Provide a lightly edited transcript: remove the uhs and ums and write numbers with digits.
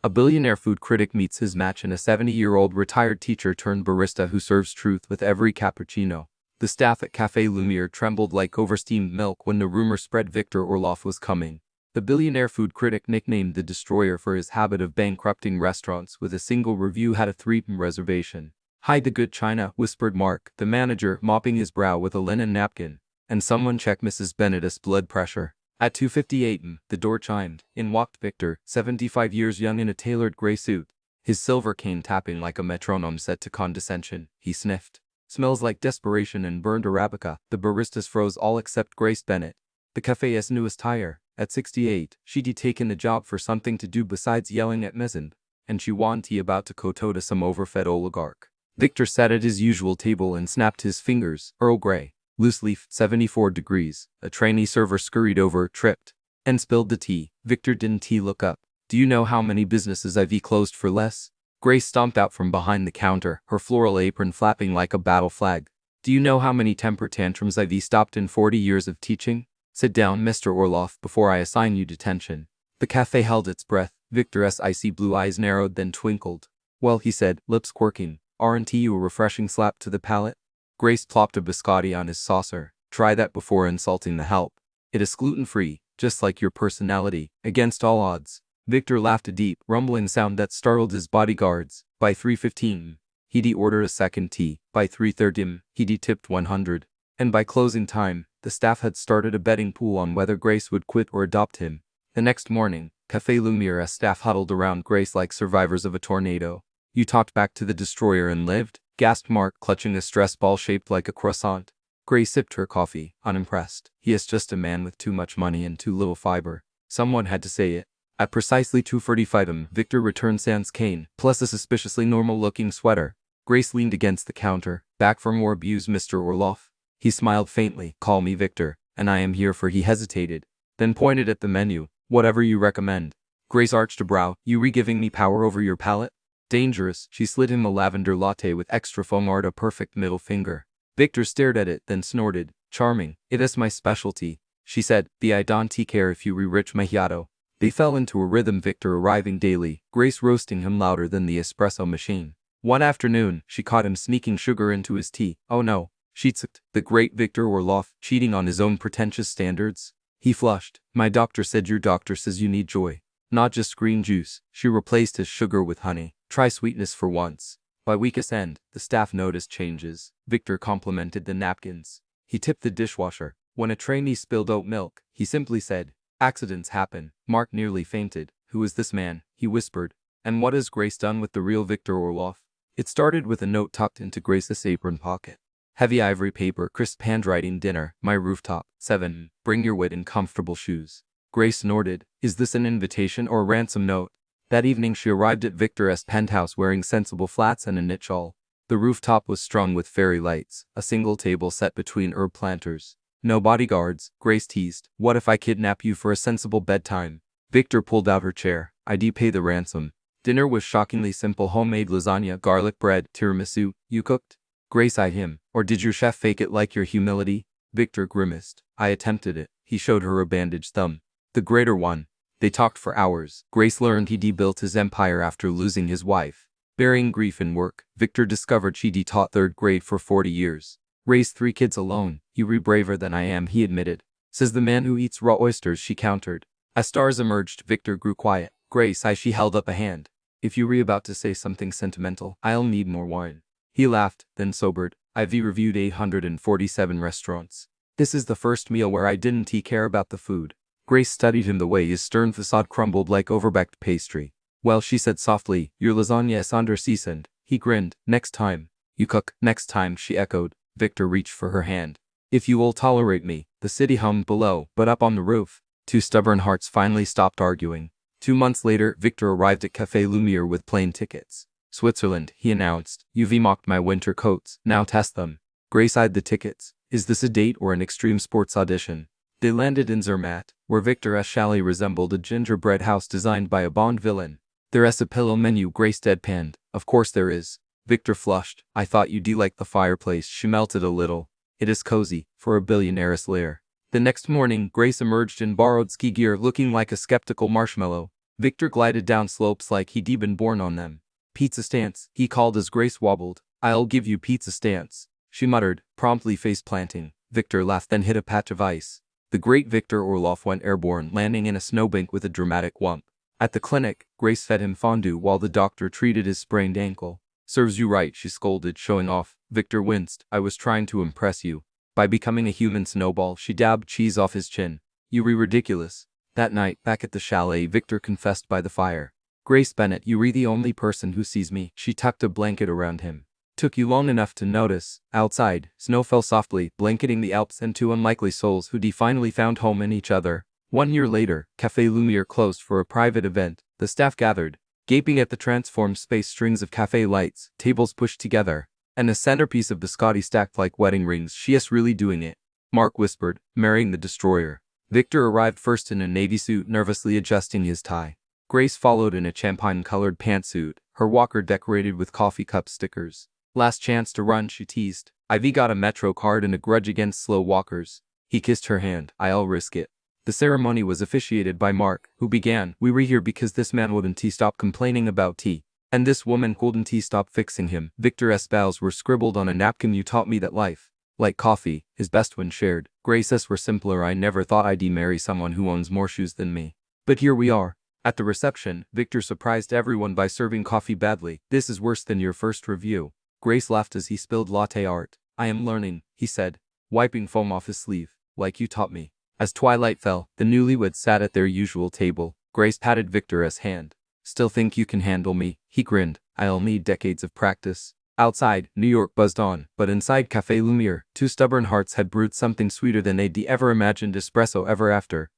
A billionaire food critic meets his match in a 70-year-old retired teacher turned barista who serves truth with every cappuccino. The staff at Café Lumiere trembled like oversteamed milk when the rumor spread Victor Orloff was coming. The billionaire food critic, nicknamed the Destroyer for his habit of bankrupting restaurants with a single review, had a 3 reservation. "Hide the good china," whispered Mark, the manager, mopping his brow with a linen napkin. "And someone check Mrs. Benedict's blood pressure." At 2:58 am, the door chimed. In walked Victor, 75 years young, in a tailored gray suit, his silver cane tapping like a metronome set to condescension. He sniffed. "Smells like desperation and burned Arabica." The baristas froze, all except Grace Bennett, the café's newest hire. At 68, she'd taken the job for something to do besides yelling at Mezin, and she wanted about to kowtow to some overfed oligarch. Victor sat at his usual table and snapped his fingers. Earl Grey, loose leaf, 74 degrees. A trainee server scurried over, tripped, and spilled the tea. Victor didn't look up. "Do you know how many businesses I've closed for less?" Grace stomped out from behind the counter, her floral apron flapping like a battle flag. "Do you know how many temper tantrums I've stopped in 40 years of teaching? Sit down, Mr. Orloff, before I assign you detention." The cafe held its breath. Victor's icy blue eyes narrowed, then twinkled. "Well," he said, lips quirking, "aren't you a refreshing slap to the palate?" Grace plopped a biscotti on his saucer. "Try that before insulting the help. It is gluten-free, just like your personality, against all odds." Victor laughed, a deep, rumbling sound that startled his bodyguards. By 3:15, he'd ordered a second tea. By 3:30, he'd tipped 100. And by closing time, the staff had started a betting pool on whether Grace would quit or adopt him. The next morning, Café Lumiere's staff huddled around Grace like survivors of a tornado. "You talked back to the Destroyer and lived?" gasped Mark, clutching a stress ball shaped like a croissant. Grace sipped her coffee, unimpressed. "He is just a man with too much money and too little fiber. Someone had to say it." At precisely 2:45 am, Victor returned sans cane, plus a suspiciously normal-looking sweater. Grace leaned against the counter. "Back for more abuse, Mr. Orloff?" He smiled faintly. "Call me Victor, and I am here for—" He hesitated, then pointed at the menu. "Whatever you recommend." Grace arched a brow. "You re-giving me power over your palate?" "Dangerous." She slid him a lavender latte with extra foam art, a perfect middle finger. Victor stared at it, then snorted. "Charming. It is my specialty," she said. "I don't care if you re-rich macchiato." They fell into a rhythm, Victor arriving daily, Grace roasting him louder than the espresso machine. One afternoon, she caught him sneaking sugar into his tea. "Oh no," she tsked. The great Victor Orloff, cheating on his own pretentious standards. He flushed. "My doctor said your doctor says you need joy, not just green juice." She replaced his sugar with honey. "Try sweetness for once." By week's end, the staff noticed changes. Victor complimented the napkins. He tipped the dishwasher. When a trainee spilled oat milk, he simply said, "Accidents happen." Mark nearly fainted. "Who is this man?" he whispered. "And what has Grace done with the real Victor Orloff?" It started with a note tucked into Grace's apron pocket. Heavy ivory paper, crisp handwriting. "Dinner, my rooftop. 7. Bring your wit in comfortable shoes." Grace snorted. "Is this an invitation or a ransom note?" That evening she arrived at Victor's penthouse wearing sensible flats and a knit shawl. The rooftop was strung with fairy lights, a single table set between herb planters. "No bodyguards," Grace teased. "What if I kidnap you for a sensible bedtime?" Victor pulled out her chair. "I'd pay the ransom." Dinner was shockingly simple: homemade lasagna, garlic bread, tiramisu. "You cooked?" Grace eyed him. "Or did your chef fake it like your humility?" Victor grimaced. "I attempted it." He showed her a bandaged thumb. "The greater one." They talked for hours. Grace learned he'd built his empire after losing his wife. Burying grief in work, Victor discovered she'd taught 3rd grade for 40 years. "Raised 3 kids alone. You're braver than I am," he admitted. "Says the man who eats raw oysters," she countered. As stars emerged, Victor grew quiet. "Grace," she held up a hand. "If you were about to say something sentimental, I'll need more wine." He laughed, then sobered. "I've reviewed 847 restaurants. This is the first meal where I didn't care about the food." Grace studied him the way his stern facade crumbled like overbaked pastry. "Well," she said softly, "your lasagna is underseasoned." He grinned. "Next time." "You cook?" "Next time," she echoed. Victor reached for her hand. "If you will tolerate me." The city hummed below, but up on the roof, 2 stubborn hearts finally stopped arguing. 2 months later, Victor arrived at Café Lumiere with plane tickets. "Switzerland," he announced. "You've mocked my winter coats. Now test them." Grace eyed the tickets. "Is this a date or an extreme sports audition?" They landed in Zermatt, where Victor's chalet resembled a gingerbread house designed by a Bond villain. "There's a pillow menu," Grace deadpanned. "Of course there is." Victor flushed. "I thought you'd like the fireplace." She melted a little. "It is cozy, for a billionaire's lair." The next morning, Grace emerged in borrowed ski gear looking like a skeptical marshmallow. Victor glided down slopes like he'd been born on them. Pizza stance, he called as Grace wobbled. I'll give you pizza stance, she muttered, promptly face-planting. Victor laughed, then hit a patch of ice. The great Victor Orloff went airborne, landing in a snowbank with a dramatic whump. At the clinic, Grace fed him fondue while the doctor treated his sprained ankle. Serves you right, she scolded, showing off. Victor winced. I was trying to impress you. By becoming a human snowball, she dabbed cheese off his chin. You re ridiculous. That night, back at the chalet, Victor confessed by the fire. Grace Bennett, you re the only person who sees me. She tucked a blanket around him. Took you long enough to notice. Outside, snow fell softly, blanketing the Alps and two unlikely souls who'd finally found home in each other. 1 year later, Café Lumière closed for a private event. The staff gathered, gaping at the transformed space, strings of café lights, tables pushed together, and a centerpiece of Biscotti stacked like wedding rings. She's really doing it, Mark whispered, marrying the destroyer. Victor arrived first in a navy suit, nervously adjusting his tie. Grace followed in a champagne-colored pantsuit, her walker decorated with coffee cup stickers. Last chance to run, she teased. Ivy got a Metro card and a grudge against slow walkers. He kissed her hand. I'll risk it. The ceremony was officiated by Mark, who began, we were here because this man wouldn't stop complaining about tea. And this woman wouldn't stop fixing him. Victor's vows were scribbled on a napkin. You taught me that life, like coffee, is best when shared. Grace's were simpler. I never thought I'd marry someone who owns more shoes than me. But here we are. At the reception, Victor surprised everyone by serving coffee badly. This is worse than your first review. Grace laughed as he spilled latte art. I am learning, he said, wiping foam off his sleeve, like you taught me. As twilight fell, the newlyweds sat at their usual table. Grace patted Victor's hand. Still think you can handle me? He grinned. I'll need decades of practice. Outside, New York buzzed on, but inside Café Lumière, two stubborn hearts had brewed something sweeter than they'd ever imagined. Espresso ever after.